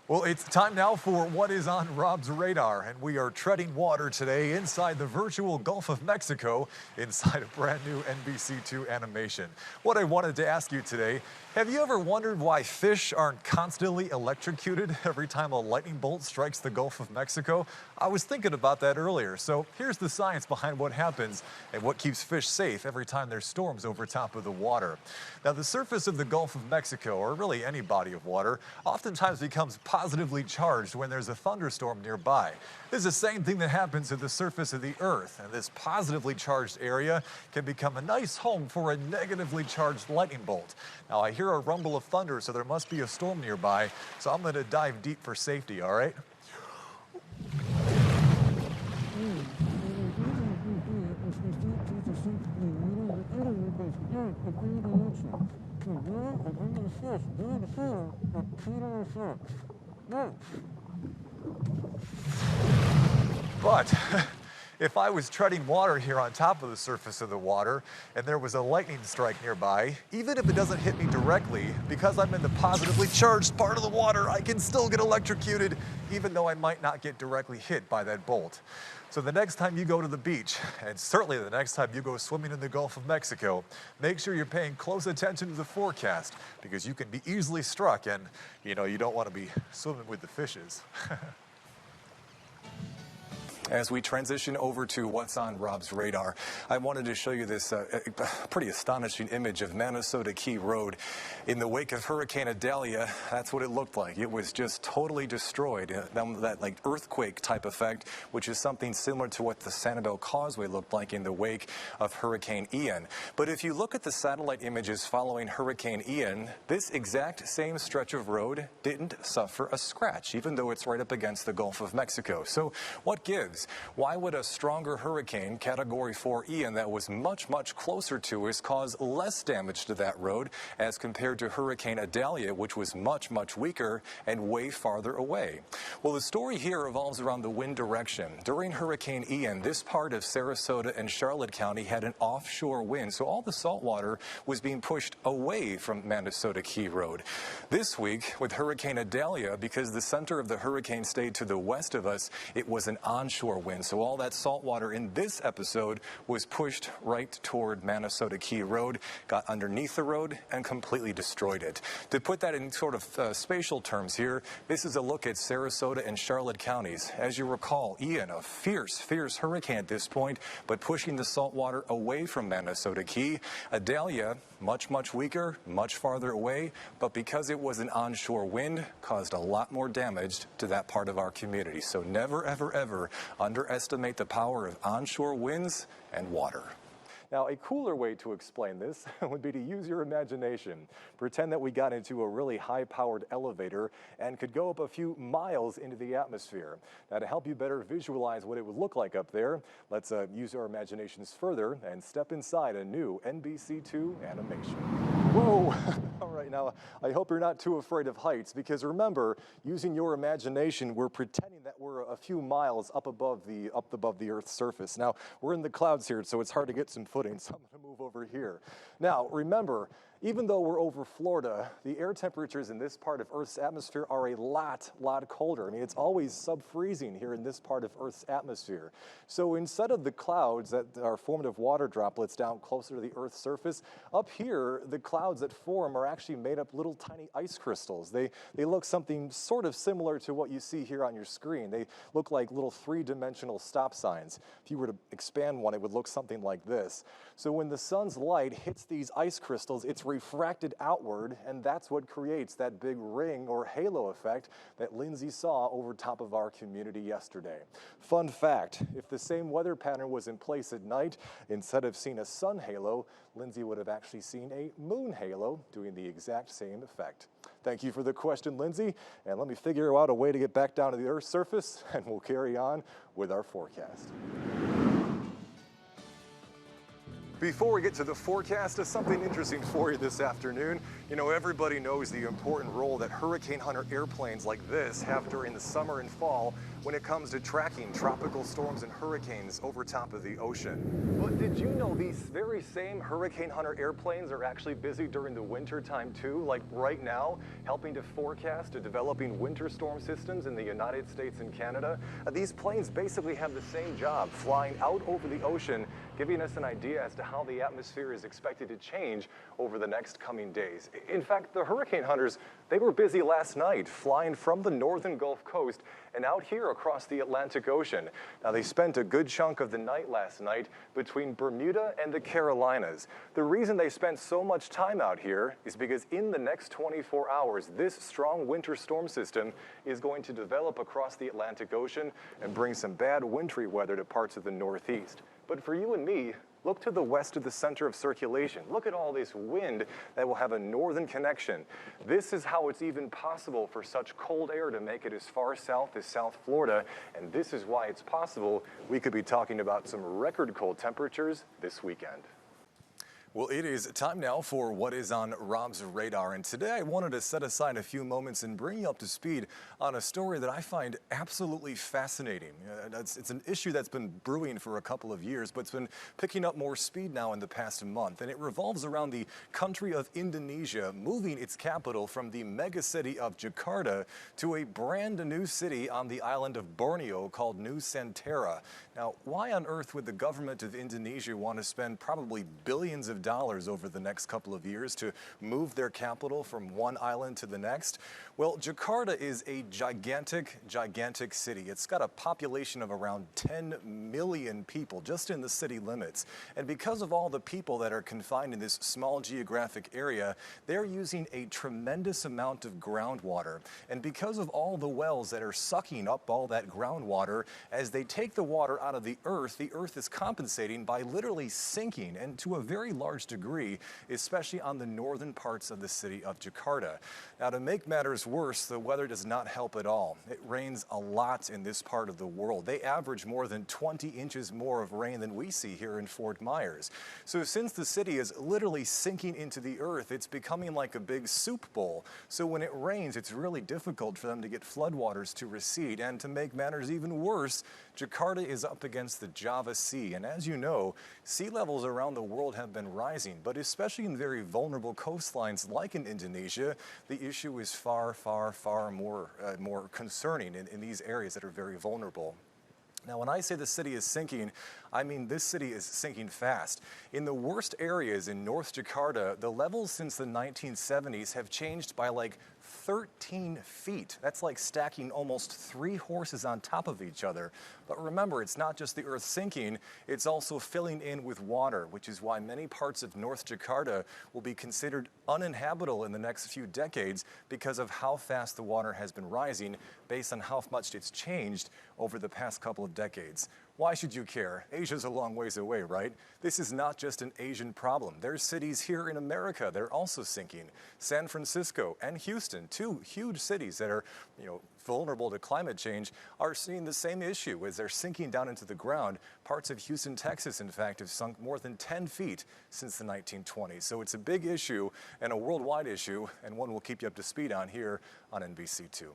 Well, it's time now for what is on Rob's radar, and we are treading water today inside the virtual Gulf of Mexico, inside a brand new NBC2 animation. What I wanted to ask you today, have you ever wondered why fish aren't constantly electrocuted every time a lightning bolt strikes the Gulf of Mexico? I was thinking about that earlier, so here's the science behind what happens and what keeps fish safe every time there's storms over top of the water. Now, the surface of the Gulf of Mexico, or really any body of water, oftentimes becomes positively charged when there's a thunderstorm nearby. This is the same thing that happens at the surface of the Earth, and this positively charged area can become a nice home for a negatively charged lightning bolt. Now, I hear a rumble of thunder, so there must be a storm nearby, so I'm going to dive deep for safety, all right? But if I was treading water here on top of the surface of the water and there was a lightning strike nearby, even if it doesn't hit me directly, because I'm in the positively charged part of the water, I can still get electrocuted, even though I might not get directly hit by that bolt. So the next time you go to the beach, and certainly the next time you go swimming in the Gulf of Mexico, make sure you're paying close attention to the forecast, because you can be easily struck, and you don't want to be swimming with the fishes. As we transition over to what's on Rob's radar, I wanted to show you this pretty astonishing image of Manasota Key Road. In the wake of Hurricane Idalia, that's what it looked like. It was just totally destroyed. That like earthquake type effect, which is something similar to what the Sanibel Causeway looked like in the wake of Hurricane Ian. But if you look at the satellite images following Hurricane Ian, this exact same stretch of road didn't suffer a scratch, even though it's right up against the Gulf of Mexico. So what gives? Why would a stronger hurricane, Category 4 Ian, that was much, much closer to us, cause less damage to that road as compared to Hurricane Idalia, which was much, much weaker and way farther away? Well, the story here revolves around the wind direction. During Hurricane Ian, this part of Sarasota and Charlotte County had an offshore wind, so all the salt water was being pushed away from Manasota Key Road. This week, with Hurricane Idalia, because the center of the hurricane stayed to the west of us, it was an onshore wind. So all that salt water in this episode was pushed right toward Manasota Key Road, got underneath the road, and completely destroyed it. To put that in sort of spatial terms here, this is a look at Sarasota and Charlotte counties. As you recall, Ian, a fierce, fierce hurricane at this point, but pushing the salt water away from Manasota Key. Idalia, much, much weaker, much farther away, but because it was an onshore wind, caused a lot more damage to that part of our community. So never, ever, ever underestimate the power of onshore winds and water. Now, a cooler way to explain this would be to use your imagination. Pretend that we got into a really high-powered elevator and could go up a few miles into the atmosphere. Now, to help you better visualize what it would look like up there, let's use our imaginations further and step inside a new NBC2 animation. Whoa! All right, now, I hope you're not too afraid of heights, because remember, using your imagination, we're pretending that we're a few miles up above the Earth's surface. Now, we're in the clouds here, so it's hard to get some footing, so I'm going to move over here. Now, remember, even though we're over Florida, the air temperatures in this part of Earth's atmosphere are a lot colder. I mean, it's always sub-freezing here in this part of Earth's atmosphere. So instead of the clouds that are formed of water droplets down closer to the Earth's surface, up here, the clouds that form are actually made up little tiny ice crystals. They look something sort of similar to what you see here on your screen. They look like little three-dimensional stop signs. If you were to expand one, it would look something like this. So when the sun's light hits these ice crystals, it's refracted outward, and that's what creates that big ring or halo effect that Lindsay saw over top of our community yesterday. Fun fact, if the same weather pattern was in place at night, instead of seeing a sun halo, Lindsay would have actually seen a moon halo doing the exact same effect. Thank you for the question, Lindsay, and let me figure out a way to get back down to the Earth's surface, and we'll carry on with our forecast. Before we get to the forecast, something interesting for you this afternoon. You know, everybody knows the important role that hurricane hunter airplanes like this have during the summer and fall when it comes to tracking tropical storms and hurricanes over top of the ocean. But did you know these very same Hurricane Hunter airplanes are actually busy during the winter time too, like right now, helping to forecast developing winter storm systems in the United States and Canada? These planes basically have the same job, flying out over the ocean, giving us an idea as to how the atmosphere is expected to change over the next coming days. In fact, the Hurricane Hunters, they were busy last night, flying from the northern Gulf Coast and out here across the Atlantic Ocean. Now, they spent a good chunk of the night last night between Bermuda and the Carolinas. The reason they spent so much time out here is because in the next 24 hours, this strong winter storm system is going to develop across the Atlantic Ocean and bring some bad wintry weather to parts of the Northeast. But for you and me, look to the west of the center of circulation. Look at all this wind that will have a northern connection. This is how it's even possible for such cold air to make it as far south as South Florida. And this is why it's possible we could be talking about some record cold temperatures this weekend. Well, it is time now for what is on Rob's radar. And today I wanted to set aside a few moments and bring you up to speed on a story that I find absolutely fascinating. It's an issue that's been brewing for a couple of years, but it's been picking up more speed now in the past month. And it revolves around the country of Indonesia moving its capital from the megacity of Jakarta to a brand new city on the island of Borneo called Nusantara. Now, why on earth would the government of Indonesia want to spend probably billions of dollars over the next couple of years to move their capital from one island to the next? Well, Jakarta is a gigantic city. It's got a population of around 10 million people just in the city limits. And because of all the people that are confined in this small geographic area, they're using a tremendous amount of groundwater. And because of all the wells that are sucking up all that groundwater, as they take the water out of the earth is compensating by literally sinking, and to a very large degree, especially on the northern parts of the city of Jakarta. Now, to make matters worse, the weather does not help at all. It rains a lot in this part of the world. They average more than 20 inches more of rain than we see here in Fort Myers. So since the city is literally sinking into the earth, it's becoming like a big soup bowl. So when it rains, it's really difficult for them to get floodwaters to recede. And to make matters even worse, Jakarta is up against the Java Sea. And as you know, sea levels around the world have been rising, but especially in very vulnerable coastlines like in Indonesia, the issue is far more concerning in these areas that are very vulnerable. Now, when I say the city is sinking, I mean this city is sinking fast. In the worst areas in North Jakarta, the levels since the 1970s have changed by like 13 feet. That's like stacking almost 3 horses on top of each other. But remember, it's not just the earth sinking, it's also filling in with water, which is why many parts of North Jakarta will be considered uninhabitable in the next few decades because of how fast the water has been rising based on how much it's changed over the past couple of decades. Why should you care? Asia's a long ways away, right? This is not just an Asian problem. There's cities here in America that are also sinking. San Francisco and Houston, two huge cities that are, vulnerable to climate change, are seeing the same issue as they're sinking down into the ground. Parts of Houston, Texas, in fact, have sunk more than 10 feet since the 1920s. So it's a big issue and a worldwide issue, and one we'll keep you up to speed on here on NBC2.